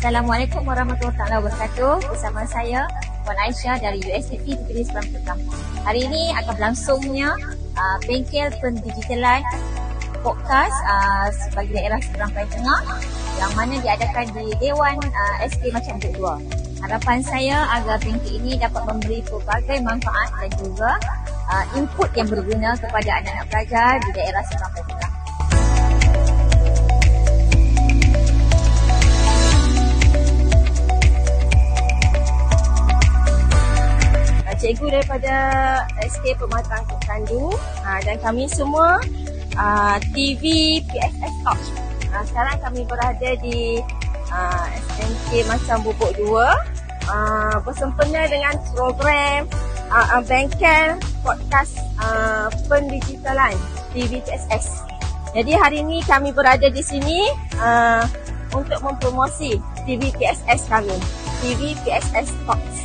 Assalamualaikum warahmatullahi wabarakatuh. Bersama saya Puan Aisyah dari USAP Negeri Seberang Petang. Hari ini akan berlangsungnya bengkel pendigitalan podcast bagi daerah Seberang Tengah yang mana diadakan di Dewan SK Macam Buk 2. Harapan saya agar bengkel ini dapat memberi pelbagai manfaat dan juga input yang berguna kepada anak-anak pelajar di daerah Seberang Tengah. Cikgu daripada SK Pematang Terengganu dan kami semua TV PSS Talk. Sekarang kami berada di SMK Macam Buk 2 bersempena dengan program bengkel podcast pendigitalan TV PSS. Jadi hari ini kami berada di sini untuk mempromosi TV PSS kami, TV PSS Talks.